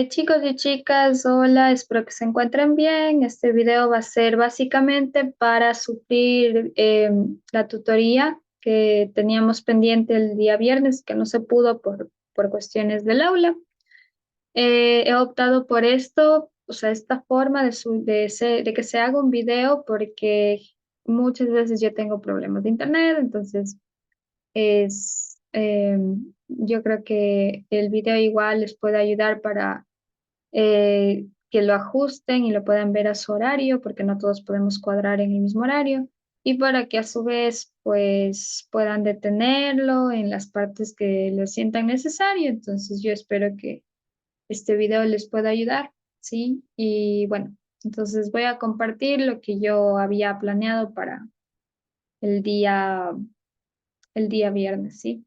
Chicos y chicas, hola, espero que se encuentren bien. Este video va a ser básicamente para suplir la tutoría que teníamos pendiente el día viernes, que no se pudo por cuestiones del aula. He optado por esto, o sea, esta forma de que se haga un video porque muchas veces yo tengo problemas de internet, entonces yo creo que el video igual les puede ayudar para que lo ajusten y lo puedan ver a su horario, porque no todos podemos cuadrar en el mismo horario, y para que a su vez pues puedan detenerlo en las partes que lo sientan necesario. Entonces yo espero que este video les pueda ayudar, ¿sí? Y bueno, entonces voy a compartir lo que yo había planeado para el día, el día viernes, ¿sí?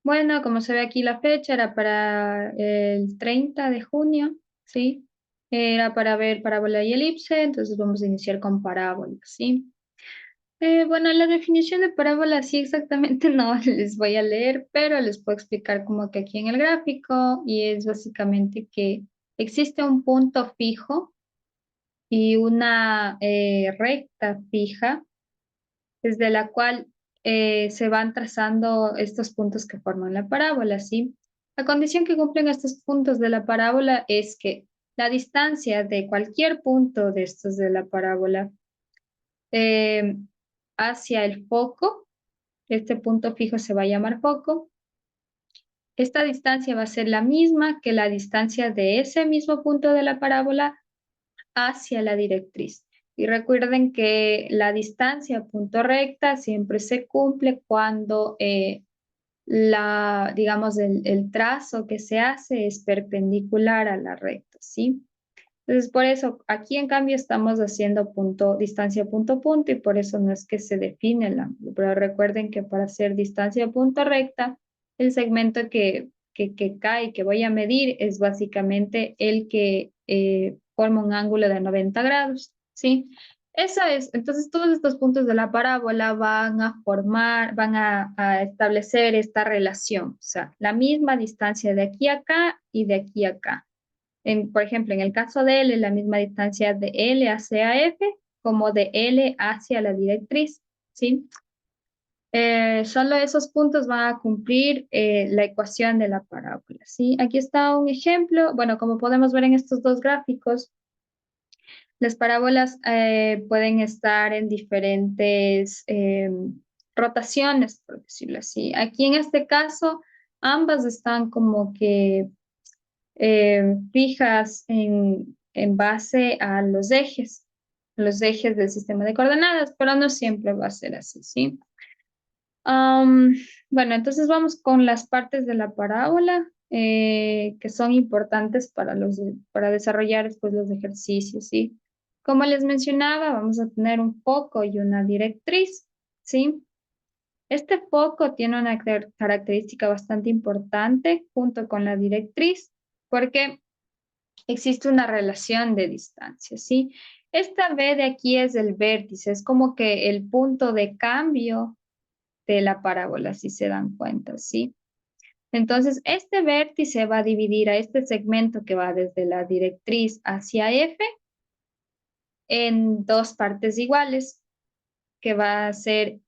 Bueno, como se ve aquí la fecha, era para el 30 de junio, ¿sí? Era para ver parábola y elipse, entonces vamos a iniciar con parábola, ¿sí? Bueno, la definición de parábola sí exactamente no les voy a leer, pero les puedo explicar como que aquí en el gráfico, y es básicamente que existe un punto fijo y una recta fija desde la cual se van trazando estos puntos que forman la parábola, ¿sí? La condición que cumplen estos puntos de la parábola es que la distancia de cualquier punto de estos de la parábola eh, hacia el foco, este punto fijo se va a llamar foco, esta distancia va a ser la misma que la distancia de ese mismo punto de la parábola hacia la directriz. Y recuerden que la distancia punto recta siempre se cumple cuando digamos, el trazo que se hace es perpendicular a la recta, ¿sí? Entonces, por eso aquí en cambio estamos haciendo punto, distancia punto punto, y por eso no es que se define el ángulo, pero recuerden que para hacer distancia punto recta, el segmento que cae, que voy a medir, es básicamente el que forma un ángulo de 90 grados, ¿sí? Eso es, entonces todos estos puntos de la parábola van a formar, a establecer esta relación, o sea, la misma distancia de aquí a acá y de aquí a acá. Por ejemplo, en el caso de L, la misma distancia de L hacia F como de L hacia la directriz, ¿sí? Solo esos puntos van a cumplir la ecuación de la parábola, ¿sí? Aquí está un ejemplo. Bueno, como podemos ver en estos dos gráficos, las parábolas pueden estar en diferentes rotaciones, por decirlo así. Aquí en este caso, ambas están como que fijas en base a los ejes del sistema de coordenadas, pero no siempre va a ser así, ¿sí? Am, bueno, entonces vamos con las partes de la parábola que son importantes para para desarrollar después los ejercicios, ¿sí? Como les mencionaba, vamos a tener un foco y una directriz, ¿sí? Este foco tiene una característica bastante importante junto con la directriz, porque existe una relación de distancia, ¿sí? Esta B de aquí es el vértice, es como que el punto de cambio de la parábola, si se dan cuenta, ¿sí? Entonces, este vértice va a dividir a este segmento que va desde la directriz hacia F en dos partes iguales, que va a ser,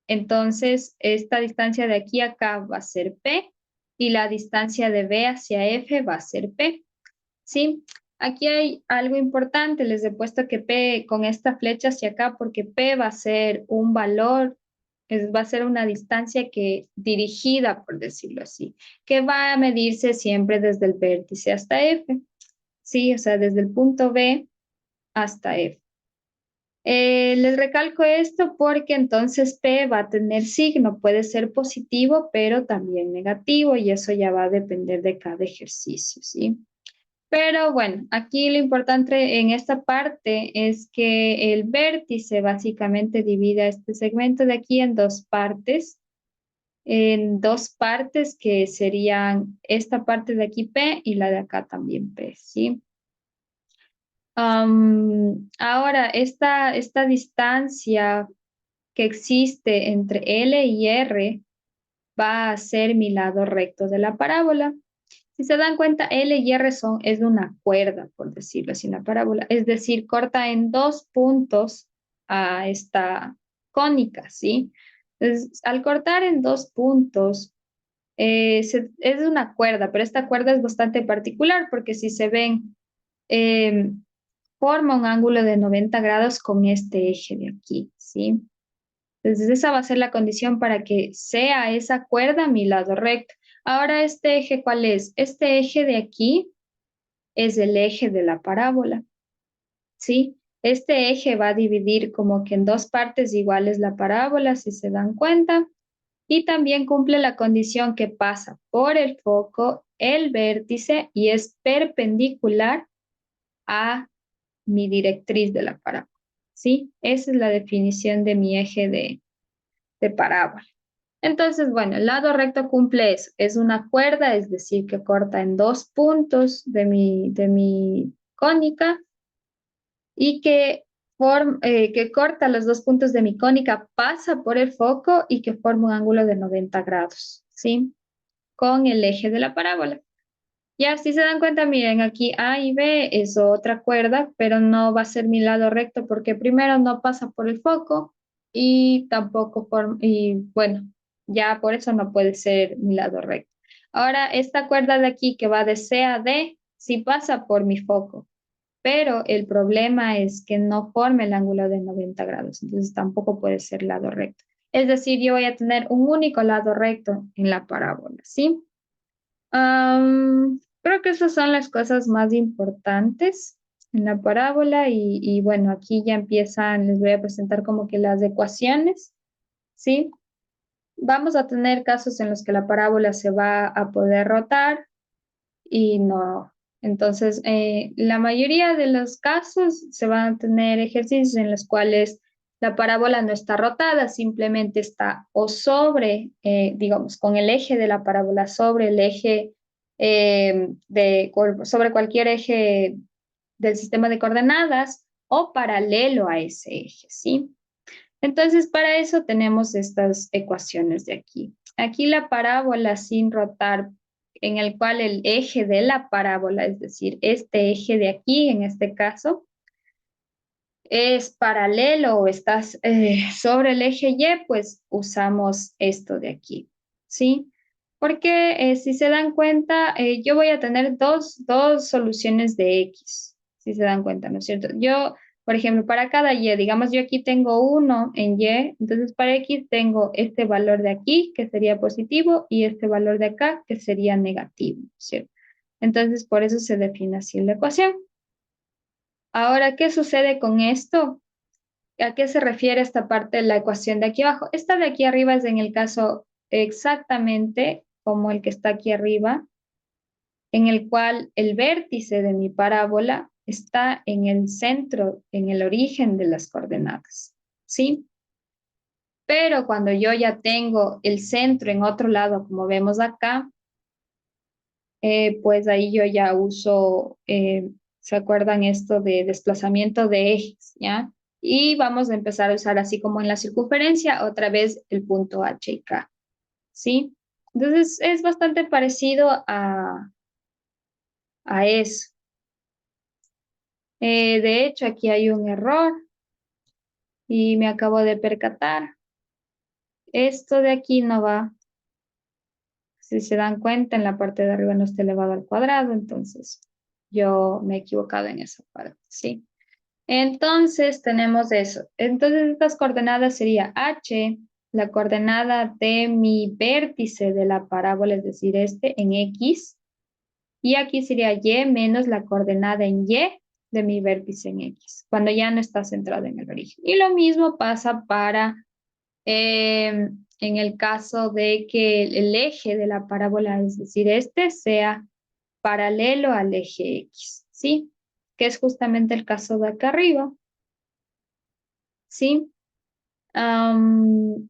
entonces, esta distancia de aquí a acá va a ser P y la distancia de B hacia F va a ser P. Sí, aquí hay algo importante. Les he puesto que P con esta flecha hacia acá porque P va a ser un valor, va a ser una distancia que dirigida, por decirlo así, que va a medirse siempre desde el vértice hasta F. Sí, o sea, desde el punto B hasta F. Les recalco esto porque entonces P va a tener signo, puede ser positivo, pero también negativo, y eso ya va a depender de cada ejercicio, ¿sí? Pero bueno, aquí lo importante en esta parte es que el vértice básicamente divide a este segmento de aquí en dos partes que serían esta parte de aquí P y la de acá también P, ¿sí? Ahora, esta distancia que existe entre L y R va a ser mi lado recto de la parábola. Si se dan cuenta, L y R es una cuerda, por decirlo así, una parábola. Es decir, corta en dos puntos a esta cónica, ¿sí? Entonces, al cortar en dos puntos, es una cuerda, pero esta cuerda es bastante particular porque si se ven, eh, forma un ángulo de 90 grados con este eje de aquí, ¿sí? Entonces esa va a ser la condición para que sea esa cuerda mi lado recto. Ahora, ¿este eje cuál es? Este eje de aquí es el eje de la parábola, ¿sí? Este eje va a dividir como que en dos partes iguales la parábola, si se dan cuenta, y también cumple la condición que pasa por el foco, el vértice, y es perpendicular a mi directriz de la parábola, ¿sí? Esa es la definición de mi eje de parábola. Entonces, bueno, el lado recto cumple eso. Es una cuerda, es decir, que corta en dos puntos de mi cónica y que corta los dos puntos de mi cónica, pasa por el foco y que forma un ángulo de 90 grados, ¿sí? Con el eje de la parábola. Ya, si se dan cuenta, miren, aquí A y B es otra cuerda, pero no va a ser mi lado recto porque primero no pasa por el foco y tampoco y bueno, ya por eso no puede ser mi lado recto. Ahora, esta cuerda de aquí que va de C a D, sí pasa por mi foco, pero el problema es que no forma el ángulo de 90 grados, entonces tampoco puede ser lado recto. Es decir, yo voy a tener un único lado recto en la parábola, ¿sí? Creo que esas son las cosas más importantes en la parábola y bueno, aquí ya empiezan, les voy a presentar como que las ecuaciones, ¿sí? Vamos a tener casos en los que la parábola se va a poder rotar y no. Entonces, la mayoría de los casos se van a tener ejercicios en los cuales la parábola no está rotada, simplemente está o sobre, digamos, con el eje de la parábola sobre el eje sobre cualquier eje del sistema de coordenadas o paralelo a ese eje, ¿sí? Entonces, para eso tenemos estas ecuaciones de aquí. Aquí la parábola sin rotar, en el cual el eje de la parábola, es decir, este eje de aquí, en este caso, es paralelo o está sobre el eje Y, pues usamos esto de aquí, ¿sí? Porque si se dan cuenta, yo voy a tener dos soluciones de X, si se dan cuenta, ¿no es cierto? Yo, por ejemplo, para cada Y, digamos, yo aquí tengo 1 en Y, entonces para X tengo este valor de aquí, que sería positivo, y este valor de acá, que sería negativo, ¿cierto? Entonces, por eso se define así la ecuación. Ahora, ¿qué sucede con esto? ¿A qué se refiere esta parte de la ecuación de aquí abajo? Esta de aquí arriba es en el caso exactamente como el que está aquí arriba, en el cual el vértice de mi parábola está en el centro, en el origen de las coordenadas, ¿sí? Pero cuando yo ya tengo el centro en otro lado, como vemos acá, pues ahí yo ya uso, ¿se acuerdan esto de desplazamiento de ejes, ya? Y vamos a empezar a usar así como en la circunferencia, otra vez el punto H y K, ¿sí? Entonces es bastante parecido a eso. De hecho, aquí hay un error y me acabo de percatar. Esto de aquí no va. Si se dan cuenta, en la parte de arriba no está elevado al cuadrado, entonces yo me he equivocado en esa parte, ¿sí? Entonces tenemos eso. Entonces estas coordenadas sería H, la coordenada de mi vértice de la parábola, es decir, este en X, y aquí sería Y menos la coordenada en Y de mi vértice en X, cuando ya no está centrado en el origen. Y lo mismo pasa para en el caso de que el eje de la parábola, es decir, este sea paralelo al eje X, ¿sí? Que es justamente el caso de acá arriba, ¿sí? Am,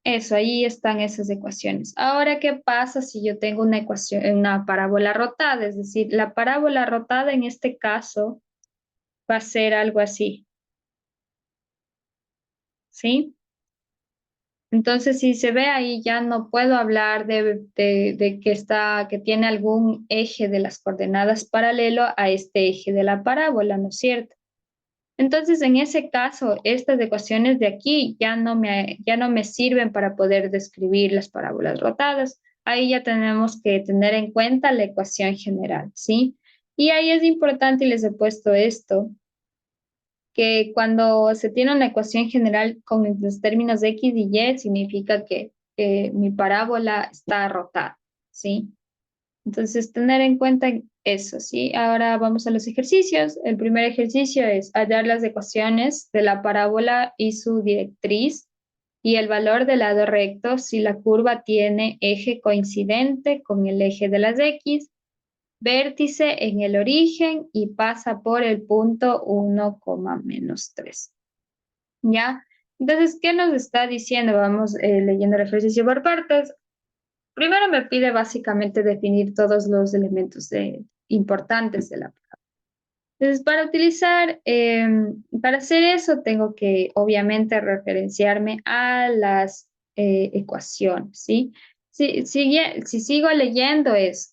eso, ahí están esas ecuaciones. Ahora, ¿qué pasa si yo tengo una ecuación, una parábola rotada? Es decir, la parábola rotada en este caso va a ser algo así, ¿sí? Entonces, si se ve ahí, ya no puedo hablar de que tiene algún eje de las coordenadas paralelo a este eje de la parábola, ¿no es cierto? Entonces, en ese caso, estas ecuaciones de aquí ya no me sirven para poder describir las parábolas rotadas. Ahí ya tenemos que tener en cuenta la ecuación general, ¿sí? Y ahí es importante, y les he puesto esto, que cuando se tiene una ecuación general con los términos de x y y, significa que mi parábola está rotada, ¿sí? Entonces, tener en cuenta eso, ¿sí? Ahora vamos a los ejercicios. El primer ejercicio es hallar las ecuaciones de la parábola y su directriz y el valor del lado recto si la curva tiene eje coincidente con el eje de las x, vértice en el origen y pasa por el punto 1, -3. ¿Ya? Entonces, ¿qué nos está diciendo? Vamos leyendo el ejercicio por partes. Primero me pide básicamente definir todos los elementos importantes de la prueba. Entonces, para hacer eso, tengo que obviamente referenciarme a las ecuaciones, ¿sí? Si sigo leyendo es,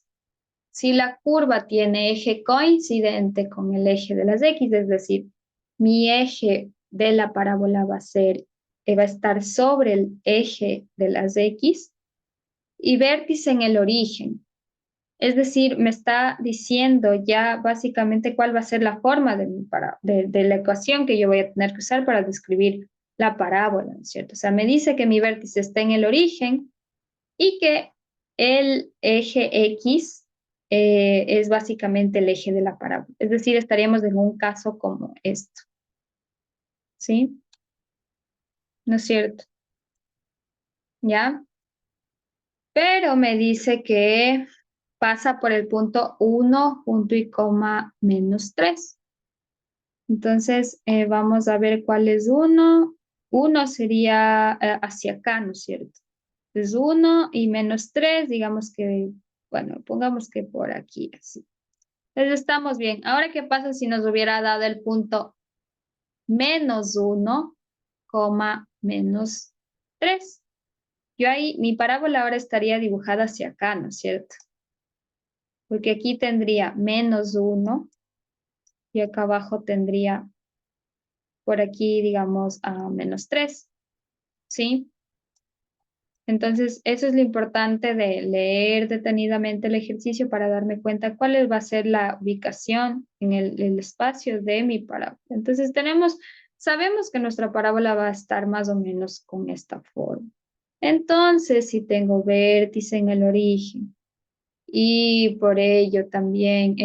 si la curva tiene eje coincidente con el eje de las X, es decir, mi eje de la parábola va a estar sobre el eje de las X, y vértice en el origen. Es decir, me está diciendo ya básicamente cuál va a ser la forma de la ecuación que yo voy a tener que usar para describir la parábola, ¿no es cierto? O sea, me dice que mi vértice está en el origen y que el eje X es básicamente el eje de la parábola. Es decir, estaríamos en un caso como esto, ¿sí? ¿No es cierto? ¿Ya? Pero me dice que pasa por el punto 1, punto y coma, -3. Entonces, vamos a ver cuál es 1. 1 sería hacia acá, ¿no es cierto? Es 1 y -3, digamos que, bueno, pongamos que por aquí, así. Entonces, estamos bien. Ahora, ¿qué pasa si nos hubiera dado el punto -1, -3? Yo ahí, mi parábola ahora estaría dibujada hacia acá, ¿no es cierto? Porque aquí tendría -1 y acá abajo tendría por aquí, digamos, a -3, ¿sí? Entonces, eso es lo importante de leer detenidamente el ejercicio para darme cuenta cuál va a ser la ubicación en el espacio de mi parábola. Entonces, sabemos que nuestra parábola va a estar más o menos con esta forma. Entonces, si tengo vértice en el origen, y por ello también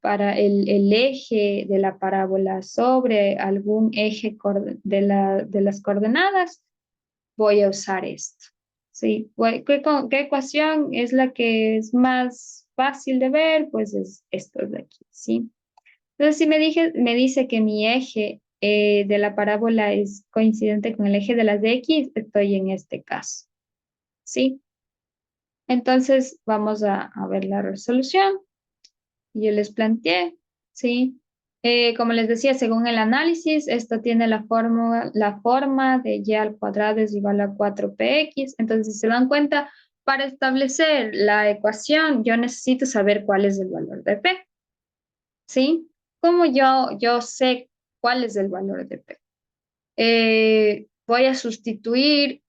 para el eje de la parábola sobre algún eje de las coordenadas, voy a usar esto. ¿Sí? ¿Qué ecuación es la que es más fácil de ver? Pues es esto de aquí, ¿sí? Entonces, si me dice que mi eje de la parábola es coincidente con el eje de las de X, estoy en este caso, ¿sí? Entonces, vamos a ver la resolución. Yo les planteé, ¿sí? Como les decía, según el análisis, esto tiene la forma de y al cuadrado es igual a 4px. Entonces, si se dan cuenta, para establecer la ecuación, yo necesito saber cuál es el valor de p, ¿sí? ¿Cómo yo sé cuál es el valor de p? Voy a sustituir,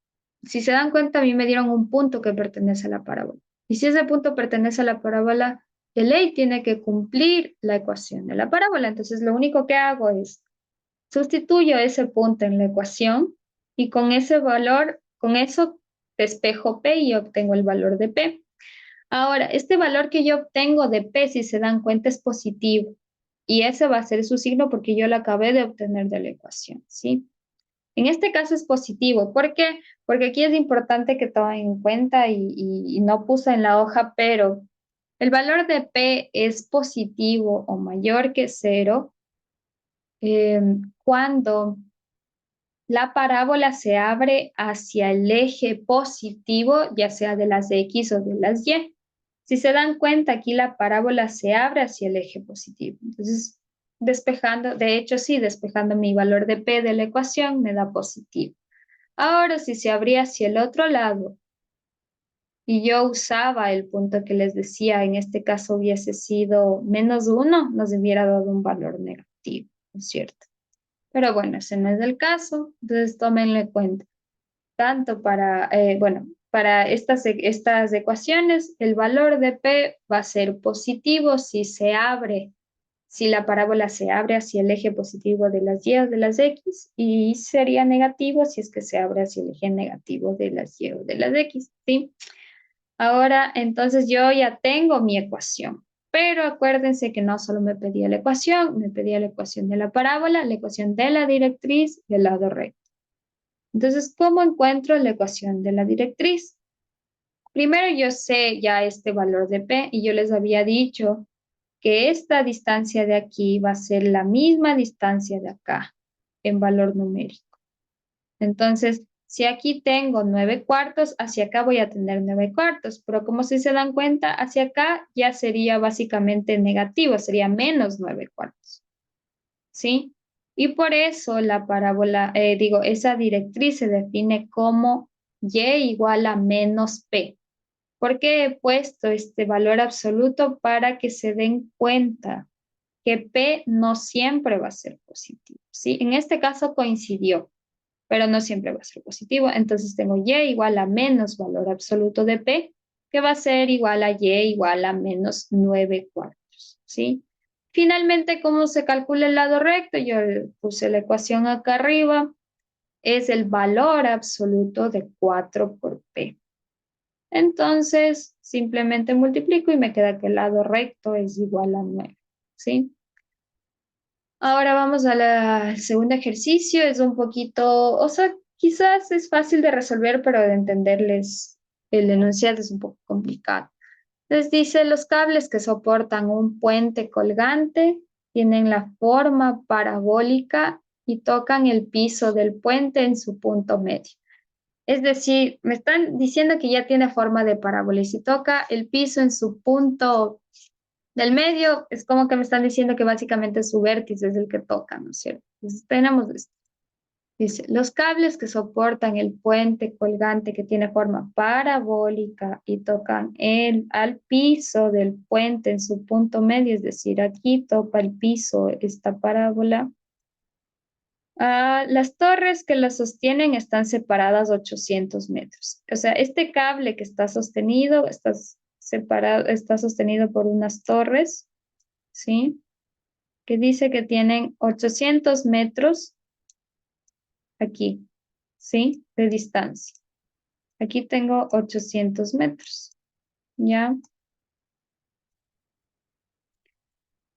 si se dan cuenta, a mí me dieron un punto que pertenece a la parábola. Y si ese punto pertenece a la parábola, el ley tiene que cumplir la ecuación de la parábola. Entonces, lo único que hago es sustituyo ese punto en la ecuación y con ese valor, con eso despejo P y obtengo el valor de P. Ahora, este valor que yo obtengo de P, si se dan cuenta, es positivo. Y ese va a ser su signo porque yo lo acabé de obtener de la ecuación, ¿sí? En este caso es positivo. ¿Por qué? Porque aquí es importante que tomen en cuenta y no puse en la hoja, pero el valor de P es positivo o mayor que 0 cuando la parábola se abre hacia el eje positivo, ya sea de las X o de las Y. Si se dan cuenta, aquí la parábola se abre hacia el eje positivo. Entonces, despejando, de hecho sí, despejando mi valor de P de la ecuación me da positivo. Ahora, si se abría hacia el otro lado y yo usaba el punto que les decía, en este caso hubiese sido -1, nos hubiera dado un valor negativo, ¿no es cierto? Pero bueno, ese no es el caso, entonces tómenlo en cuenta. Tanto para, bueno, para estas ecuaciones, el valor de P va a ser positivo si se abre, si la parábola se abre hacia el eje positivo de las Y o de las X, y sería negativo si es que se abre hacia el eje negativo de las Y o de las X, ¿sí? Ahora, entonces yo ya tengo mi ecuación, pero acuérdense que no solo me pedía la ecuación, me pedía la ecuación de la parábola, la ecuación de la directriz y el lado recto. Entonces, ¿cómo encuentro la ecuación de la directriz? Primero yo sé ya este valor de P y yo les había dicho que esta distancia de aquí va a ser la misma distancia de acá en valor numérico. Entonces, si aquí tengo 9/4, hacia acá voy a tener 9/4, pero como si se dan cuenta, hacia acá ya sería básicamente negativo, sería -9/4, ¿sí? Y por eso la parábola, esa directriz se define como y igual a -p. ¿Por qué he puesto este valor absoluto? Para que se den cuenta que p no siempre va a ser positivo, ¿sí? En este caso coincidió, pero no siempre va a ser positivo. Entonces tengo y igual a menos valor absoluto de p, que va a ser igual a y igual a -9/4, ¿sí? Finalmente, ¿cómo se calcula el lado recto? Yo puse la ecuación acá arriba. Es el valor absoluto de 4 por p. Entonces, simplemente multiplico y me queda que el lado recto es igual a 9, ¿sí? Ahora vamos al segundo ejercicio. Es un poquito, o sea, quizás es fácil de resolver, pero de entenderles el enunciado es un poco complicado. Les dice, los cables que soportan un puente colgante tienen la forma parabólica y tocan el piso del puente en su punto medio. Es decir, me están diciendo que ya tiene forma de parábola y si toca el piso en su punto del medio, es como que me están diciendo que básicamente su vértice es el que toca, ¿no es cierto? Entonces tenemos esto. Dice, los cables que soportan el puente colgante que tiene forma parabólica y tocan al piso del puente en su punto medio, es decir, aquí topa el piso esta parábola. Las torres que la sostienen están separadas 800 metros. O sea, este cable que está sostenido, está sostenido por unas torres, ¿sí? Que dice que tienen 800 metros aquí, ¿sí? De distancia. Aquí tengo 800 metros, ¿ya?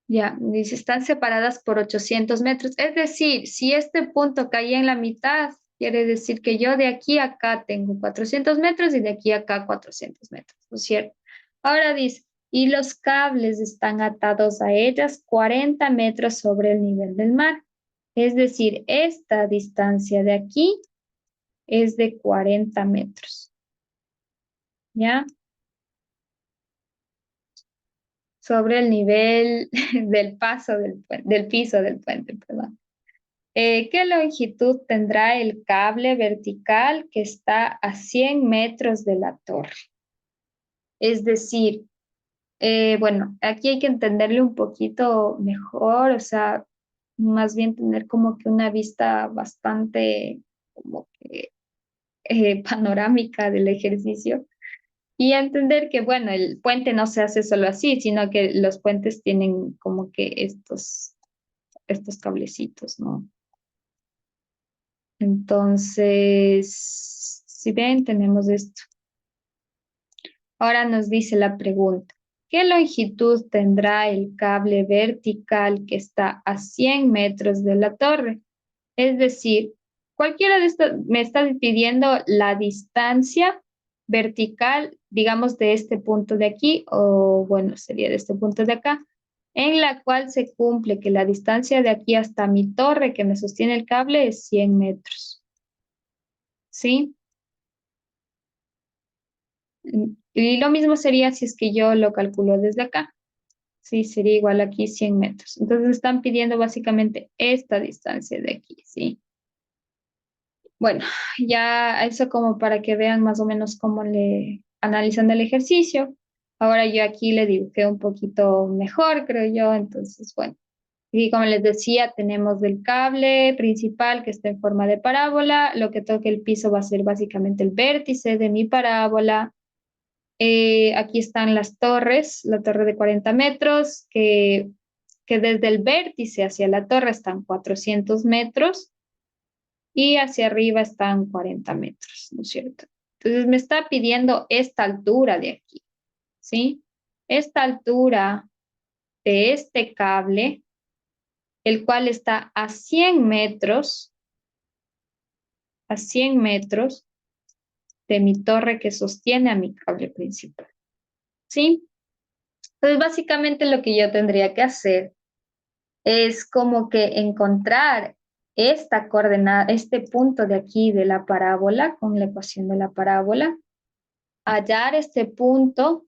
Ya, dice, están separadas por 800 metros. Es decir, si este punto caía en la mitad, quiere decir que yo de aquí a acá tengo 400 metros y de aquí a acá 400 metros, ¿no es cierto? Ahora dice, y los cables están atados a ellas 40 metros sobre el nivel del mar. Es decir, esta distancia de aquí es de 40 metros, ¿ya? Sobre el nivel del paso del piso del puente, perdón. ¿Qué longitud tendrá el cable vertical que está a 100 metros de la torre? Es decir, bueno, aquí hay que entenderle un poquito mejor, o sea, más bien tener como que una vista bastante como que panorámica del ejercicio y entender que, bueno, el puente no se hace solo así, sino que los puentes tienen como que estos cablecitos, ¿no? Entonces, si ven, tenemos esto. Ahora nos dice la pregunta, ¿qué longitud tendrá el cable vertical que está a 100 metros de la torre? Es decir, cualquiera de estos me está pidiendo la distancia vertical, digamos, de este punto de aquí, o bueno, sería de este punto de acá, en la cual se cumple que la distancia de aquí hasta mi torre que me sostiene el cable es 100 metros. ¿Sí? Y lo mismo sería si es que yo lo calculo desde acá. Sí, sería igual aquí 100 metros. Entonces están pidiendo básicamente esta distancia de aquí, ¿sí? Bueno, ya eso como para que vean más o menos cómo le analizan el ejercicio. Ahora yo aquí le dibujé un poquito mejor, creo yo. Entonces, bueno, y como les decía, tenemos el cable principal que está en forma de parábola. Lo que toque el piso va a ser básicamente el vértice de mi parábola. Aquí están las torres, la torre de 40 metros, que desde el vértice hacia la torre están 400 metros y hacia arriba están 40 metros, ¿no es cierto? Entonces me está pidiendo esta altura de aquí, ¿sí? Esta altura de este cable, el cual está a 100 metros de mi torre que sostiene a mi cable principal, ¿sí? Entonces básicamente lo que yo tendría que hacer es como que encontrar esta coordenada, este punto de aquí de la parábola con la ecuación de la parábola, hallar este punto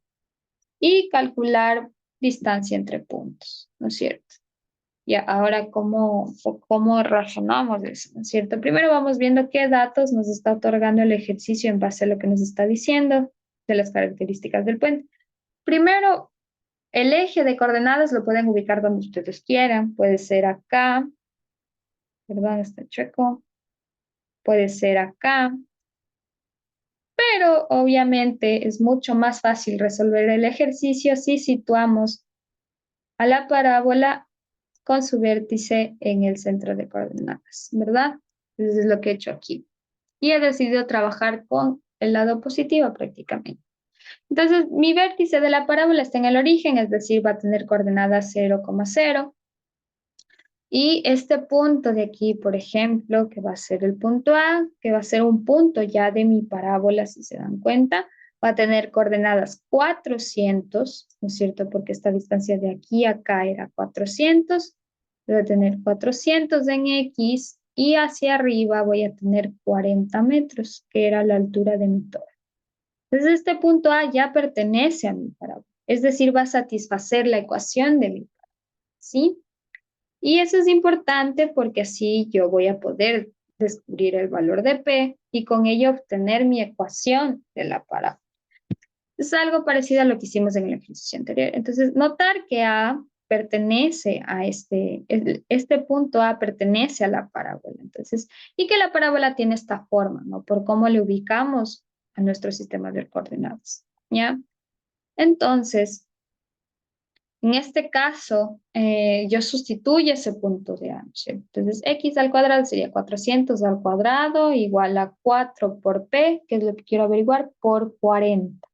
y calcular distancia entre puntos, ¿no es cierto? Y ahora, ¿cómo razonamos eso? ¿No es cierto? Primero vamos viendo qué datos nos está otorgando el ejercicio en base a lo que nos está diciendo de las características del puente. Primero, el eje de coordenadas lo pueden ubicar donde ustedes quieran. Puede ser acá, perdón, está chueco. Puede ser acá, pero obviamente es mucho más fácil resolver el ejercicio si situamos a la parábola con su vértice en el centro de coordenadas, ¿verdad? Eso es lo que he hecho aquí. Y he decidido trabajar con el lado positivo prácticamente. Entonces, mi vértice de la parábola está en el origen, es decir, va a tener coordenadas 0,0. Y este punto de aquí, por ejemplo, que va a ser el punto A, que va a ser un punto ya de mi parábola, si se dan cuenta, va a tener coordenadas 400, ¿no es cierto? Porque esta distancia de aquí a acá era 400. Voy a tener 400 en X y hacia arriba voy a tener 40 metros, que era la altura de mi torre. Entonces, este punto A ya pertenece a mi parábola, es decir, va a satisfacer la ecuación de mi parábola, ¿sí? Y eso es importante porque así yo voy a poder descubrir el valor de P y con ello obtener mi ecuación de la parábola. Es algo parecido a lo que hicimos en el ejercicio anterior. Entonces, notar que A pertenece a este punto A pertenece a la parábola. Entonces, y que la parábola tiene esta forma, ¿no? Por cómo le ubicamos a nuestro sistema de coordenadas, ¿ya? Entonces, en este caso, yo sustituyo ese punto de A, ¿no es cierto? Entonces, x al cuadrado sería 400 al cuadrado igual a 4 por P, que es lo que quiero averiguar, por 40,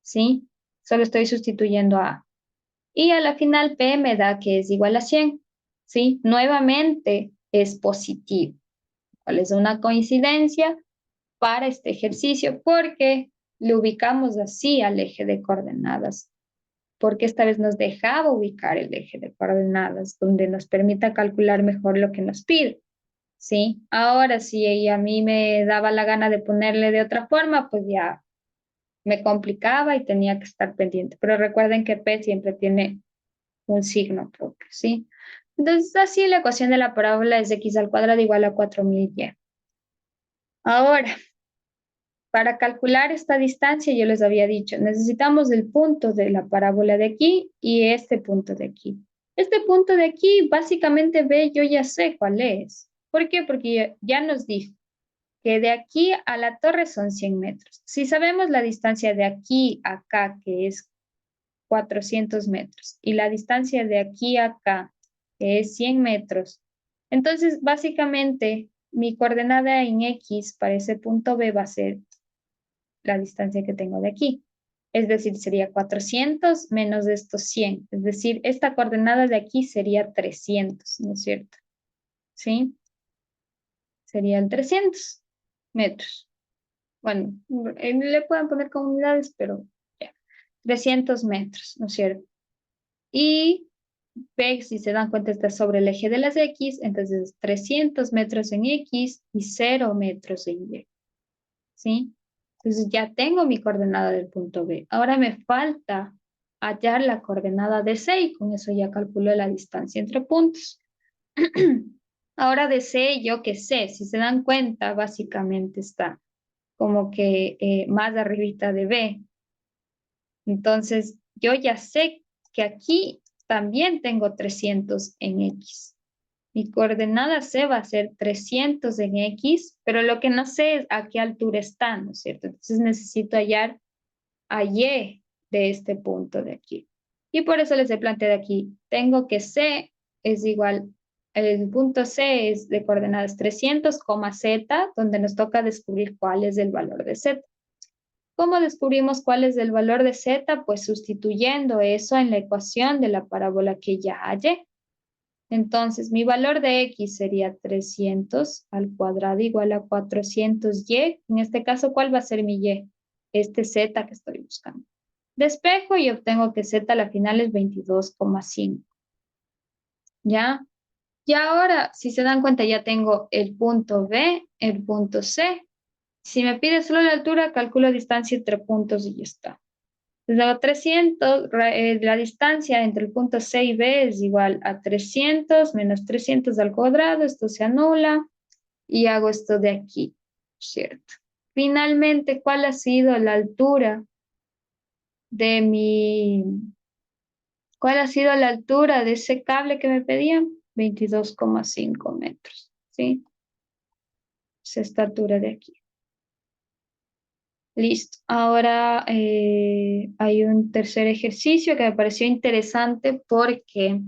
¿sí? Solo estoy sustituyendo a A. Y a la final P me da que es igual a 100, ¿sí? Nuevamente es positivo. ¿Cuál es una coincidencia para este ejercicio? Porque le ubicamos así al eje de coordenadas, porque esta vez nos dejaba ubicar el eje de coordenadas, donde nos permita calcular mejor lo que nos pide, ¿sí? Ahora, si a mí me daba la gana de ponerle de otra forma, pues ya me complicaba y tenía que estar pendiente. Pero recuerden que P siempre tiene un signo propio, ¿sí? Entonces, así la ecuación de la parábola es x al cuadrado igual a 4000y. Ahora, para calcular esta distancia, yo les había dicho, necesitamos el punto de la parábola de aquí y este punto de aquí. Este punto de aquí, básicamente, ve, yo ya sé cuál es. ¿Por qué? Porque ya nos dijo que de aquí a la torre son 100 metros. Si sabemos la distancia de aquí a acá, que es 400 metros, y la distancia de aquí a acá, que es 100 metros, entonces, básicamente, mi coordenada en X para ese punto B va a ser la distancia que tengo de aquí. Es decir, sería 400 menos de estos 100. Es decir, esta coordenada de aquí sería 300, ¿no es cierto? ¿Sí? Serían 300 metros. Bueno, le pueden poner con unidades, pero ya. 300 metros, ¿no es cierto? Y P, si se dan cuenta, está sobre el eje de las X, entonces 300 metros en X y 0 metros en Y. ¿Sí? Entonces ya tengo mi coordenada del punto B. Ahora me falta hallar la coordenada de C y con eso ya calculo la distancia entre puntos. Ahora de C, yo que sé, si se dan cuenta, básicamente está como que más arribita de B. Entonces, yo ya sé que aquí también tengo 300 en X. Mi coordenada C va a ser 300 en X, pero lo que no sé es a qué altura está, ¿no es cierto? Entonces necesito hallar a Y de este punto de aquí. Y por eso les he planteado aquí, tengo que C es igual, el punto C es de coordenadas 300, Z, donde nos toca descubrir cuál es el valor de Z. ¿Cómo descubrimos cuál es el valor de Z? Pues sustituyendo eso en la ecuación de la parábola que ya hallé. Entonces, mi valor de X sería 300 al cuadrado igual a 400Y. En este caso, ¿cuál va a ser mi Y? Este Z que estoy buscando. Despejo y obtengo que Z a la final es 22,5. ¿Ya? Y ahora, si se dan cuenta, ya tengo el punto B, el punto C. Si me pide solo la altura, calculo distancia entre puntos y ya está. Luego 300, la distancia entre el punto C y B es igual a 300 menos 300 al cuadrado, esto se anula y hago esto de aquí, ¿cierto? Finalmente, ¿cuál ha sido la altura de cuál ha sido la altura de ese cable que me pedían? 22,5 metros, ¿sí? Es esta altura de aquí. Listo. Ahora hay un tercer ejercicio que me pareció interesante porque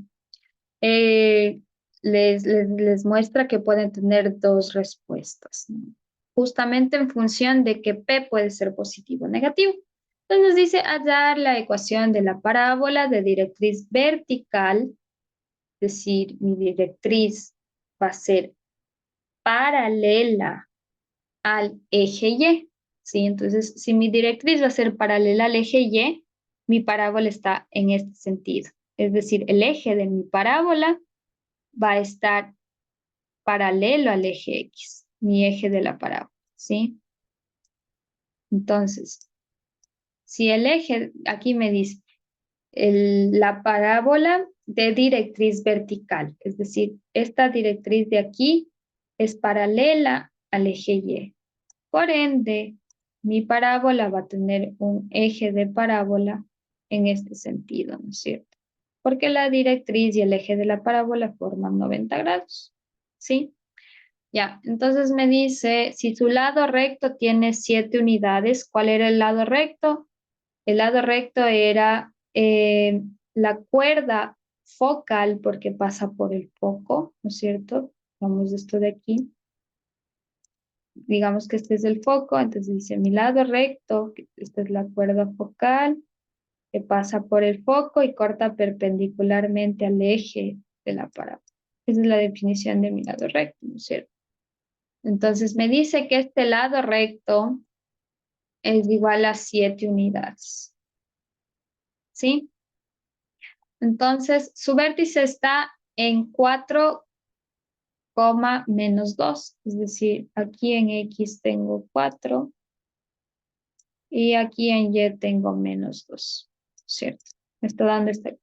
eh, les muestra que pueden tener dos respuestas, ¿no? Justamente en función de que P puede ser positivo o negativo. Entonces nos dice hallar la ecuación de la parábola de directriz vertical, es decir, mi directriz va a ser paralela al eje Y, ¿sí? Entonces, si mi directriz va a ser paralela al eje Y, mi parábola está en este sentido. Es decir, el eje de mi parábola va a estar paralelo al eje X, mi eje de la parábola, ¿sí? Entonces, si el eje, aquí me dice, la parábola de directriz vertical, es decir, esta directriz de aquí es paralela al eje Y. Por ende, mi parábola va a tener un eje de parábola en este sentido, ¿no es cierto? Porque la directriz y el eje de la parábola forman 90 grados, ¿sí? Ya, entonces me dice, si su lado recto tiene 7 unidades, ¿cuál era el lado recto? El lado recto era la cuerda focal porque pasa por el foco, ¿no es cierto? Vamos esto de aquí. Digamos que este es el foco, entonces dice mi lado recto, que esta es la cuerda focal que pasa por el foco y corta perpendicularmente al eje de la parábola. Esa es la definición de mi lado recto, ¿no es cierto? Entonces me dice que este lado recto es igual a 7 unidades, ¿sí? Entonces su vértice está en 4, menos 2, es decir, aquí en X tengo 4 y aquí en Y tengo menos 2, ¿cierto? Me está dando este.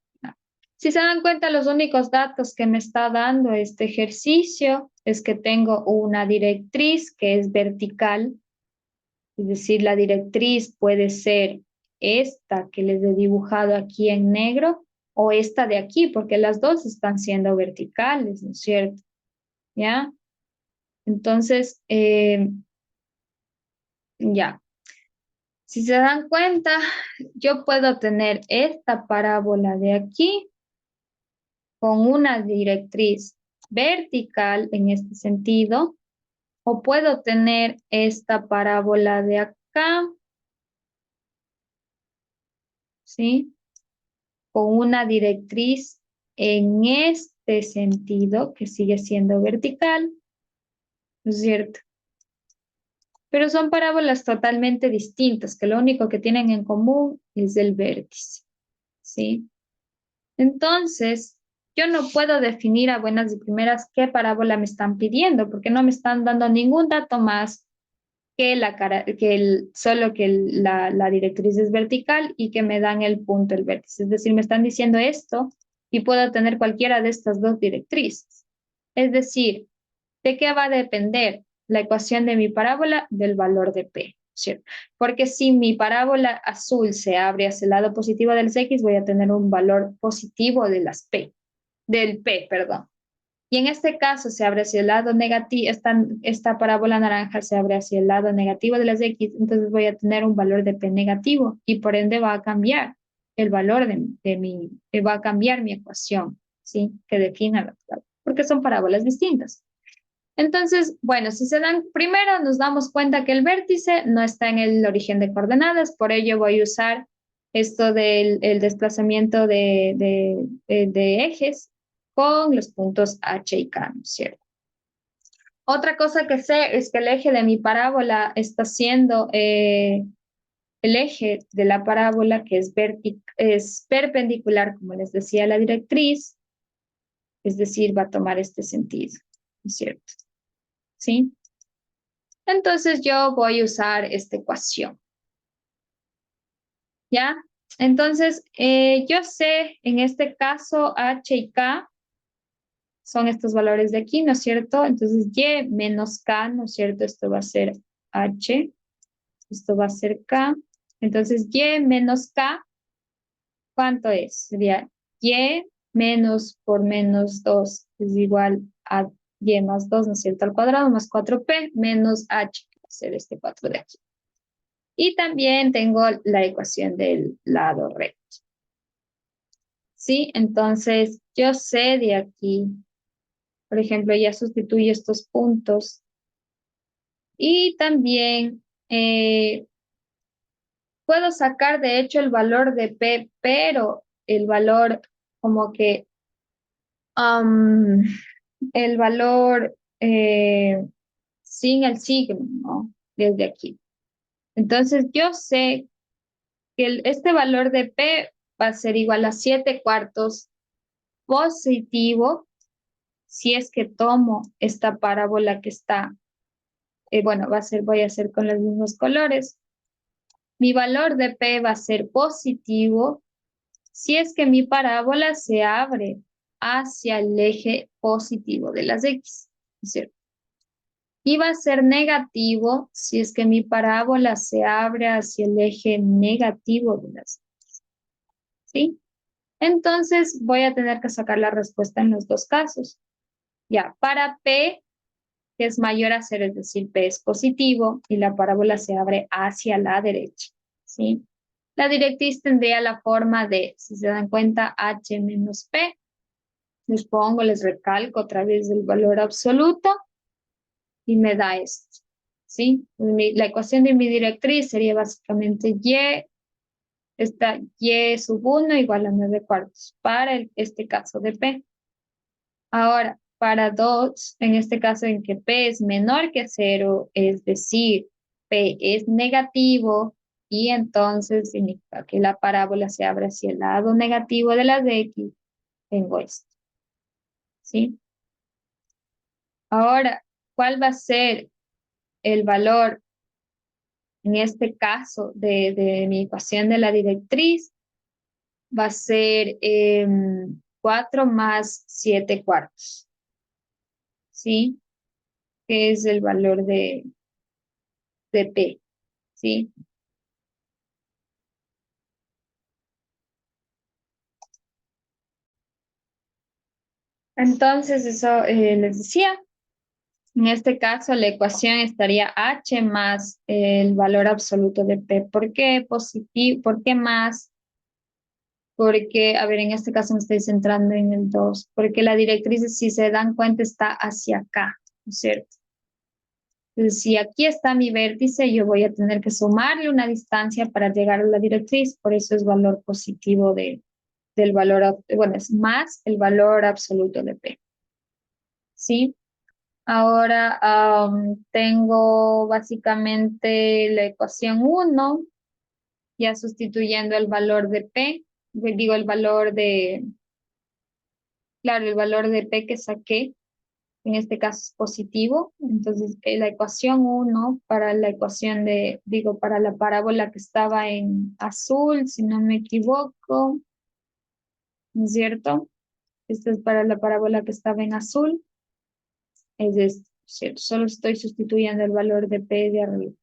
Si se dan cuenta, los únicos datos que me está dando este ejercicio es que tengo una directriz que es vertical, es decir, la directriz puede ser esta que les he dibujado aquí en negro o esta de aquí, porque las dos están siendo verticales, ¿no es cierto? ¿Ya? Entonces, ya. Si se dan cuenta, yo puedo tener esta parábola de aquí con una directriz vertical en este sentido, o puedo tener esta parábola de acá, ¿sí? Con una directriz en este sentido, que sigue siendo vertical, ¿no es cierto? Pero son parábolas totalmente distintas, que lo único que tienen en común es el vértice, ¿sí? Entonces, yo no puedo definir a buenas y primeras qué parábola me están pidiendo, porque no me están dando ningún dato más que solo que la directriz es vertical y que me dan el punto, el vértice. Es decir, me están diciendo esto y puedo tener cualquiera de estas dos directrices. Es decir, ¿De qué va a depender la ecuación de mi parábola? Del valor de P, ¿cierto? Porque si mi parábola azul se abre hacia el lado positivo de las X, voy a tener un valor positivo de las P, del P, perdón. Y en este caso se abre hacia el lado negativo, esta parábola naranja se abre hacia el lado negativo de las X, entonces voy a tener un valor de P negativo y por ende va a cambiar el valor va a cambiar mi ecuación, ¿sí? Que defina la parábola, porque son parábolas distintas. Entonces, bueno, si se dan, primero nos damos cuenta que el vértice no está en el origen de coordenadas, por ello voy a usar esto del el desplazamiento de ejes con los puntos H y K, ¿no es cierto? Otra cosa que sé es que el eje de mi parábola está siendo el eje de la parábola que es perpendicular, como les decía la directriz, es decir, va a tomar este sentido, ¿no es cierto? ¿Sí? Entonces yo voy a usar esta ecuación, ¿ya? Entonces, yo sé, en este caso, H y K son estos valores de aquí, ¿no es cierto? Entonces, Y menos K, ¿no es cierto? Esto va a ser H, esto va a ser K. Entonces, Y menos K, ¿cuánto es? Sería Y menos por menos 2 es igual a Y más 2, ¿no es cierto? Al cuadrado más 4P menos H, que va a ser este 4 de aquí. Y también tengo la ecuación del lado recto. ¿Sí? Entonces, yo sé de aquí, por ejemplo, ya sustituyo estos puntos. Y también puedo sacar, de hecho, el valor de P, pero el valor como que, um, el valor sin el signo, ¿no? Desde aquí. Entonces, yo sé que este valor de P va a ser igual a 7/4 positivo si es que tomo esta parábola que está, bueno, voy a hacer con los mismos colores. Mi valor de P va a ser positivo si es que mi parábola se abre hacia el eje positivo de las X, ¿no es cierto? Y va a ser negativo si es que mi parábola se abre hacia el eje negativo de las X, ¿sí? Entonces voy a tener que sacar la respuesta en los dos casos. Ya, para P, que es mayor a 0, es decir, P es positivo y la parábola se abre hacia la derecha, ¿sí? La directriz tendría la forma de, si se dan cuenta, H menos P. Les recalco otra vez el valor absoluto y me da esto, ¿sí? La ecuación de mi directriz sería básicamente Y, esta Y sub 1 igual a 9/4 para este caso de P. Ahora, para 2, en este caso en que P es menor que 0, es decir, P es negativo y entonces significa que la parábola se abre hacia el lado negativo de las de X, tengo esto, ¿sí? Ahora, ¿cuál va a ser el valor en este caso de mi ecuación de la directriz? Va a ser 4 más 7/4, ¿sí? Que es el valor de P, ¿sí? Entonces, eso les decía, en este caso la ecuación estaría H más el valor absoluto de P. ¿Por qué positivo? ¿Por qué más? Porque, a ver, en este caso me estoy centrando en el 2, porque la directriz, si se dan cuenta, está hacia acá, ¿no es cierto? Entonces, si aquí está mi vértice, yo voy a tener que sumarle una distancia para llegar a la directriz, por eso es valor positivo del valor, bueno, es más el valor absoluto de P, ¿sí? Ahora tengo básicamente la ecuación 1, ya sustituyendo el valor de P, digo el valor de, claro, el valor de P que saqué, en este caso es positivo, entonces la ecuación 1 para la ecuación de, digo, para la parábola que estaba en azul, si no me equivoco, ¿no es cierto? Esta es para la parábola que estaba en azul, es esto. ¿cierto? Solo estoy sustituyendo el valor de P de arriba.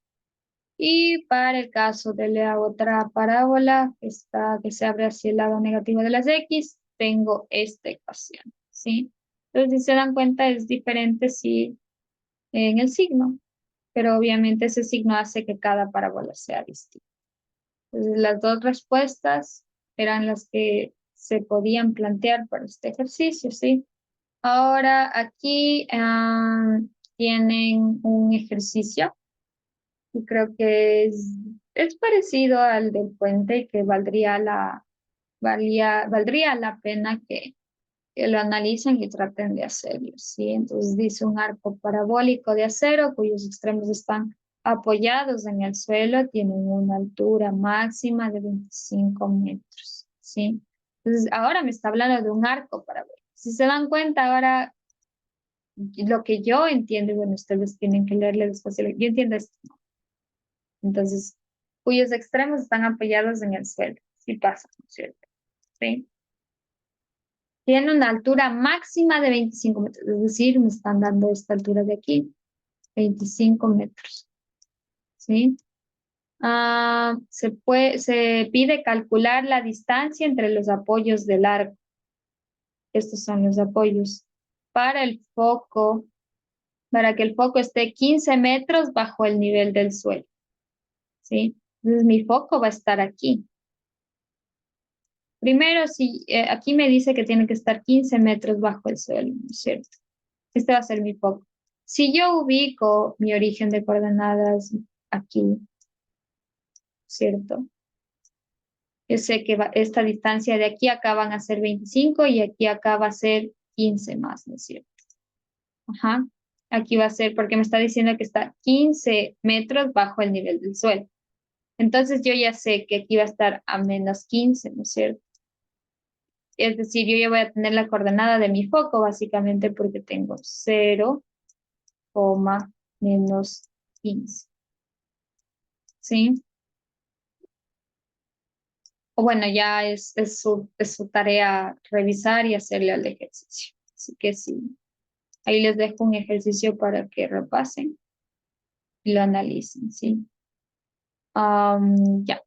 Y para el caso de la otra parábola, que se abre hacia el lado negativo de las X, tengo esta ecuación, ¿sí? Entonces, si se dan cuenta, es diferente si en el signo, pero obviamente ese signo hace que cada parábola sea distinta. Entonces, las dos respuestas eran las que se podían plantear para este ejercicio, ¿sí? Ahora aquí tienen un ejercicio y creo que es parecido al del puente y que valdría la pena que lo analicen y traten de hacerlo, ¿sí? Entonces dice un arco parabólico de acero cuyos extremos están apoyados en el suelo, tienen una altura máxima de 25 metros, ¿sí? Entonces ahora me está hablando de un arco parabólico. Si se dan cuenta, ahora lo que yo entiendo, y bueno, ustedes tienen que leerle después, yo entiendo esto, ¿no? Entonces, cuyos extremos están apoyados en el suelo, sí pasa, ¿no es cierto? ¿Sí? Tiene una altura máxima de 25 metros, es decir, me están dando esta altura de aquí, 25 metros, ¿sí? Se pide calcular la distancia entre los apoyos del arco. Estos son los apoyos. Para el foco, para que el foco esté 15 metros bajo el nivel del suelo, ¿sí? Entonces mi foco va a estar aquí. Primero, si aquí me dice que tiene que estar 15 metros bajo el suelo, ¿no es cierto? Este va a ser mi foco. Si yo ubico mi origen de coordenadas aquí, ¿cierto? Yo sé que esta distancia de aquí acá van a ser 25 y aquí acá va a ser 15 más, ¿no es cierto? Ajá. Aquí va a ser porque me está diciendo que está 15 metros bajo el nivel del suelo. Entonces yo ya sé que aquí va a estar a menos 15, ¿no es cierto? Es decir, yo ya voy a tener la coordenada de mi foco básicamente porque tengo 0, menos 15. ¿Sí? O bueno, ya es su tarea revisar y hacerle al ejercicio. Así que sí, ahí les dejo un ejercicio para que repasen y lo analicen, ¿sí? Ya.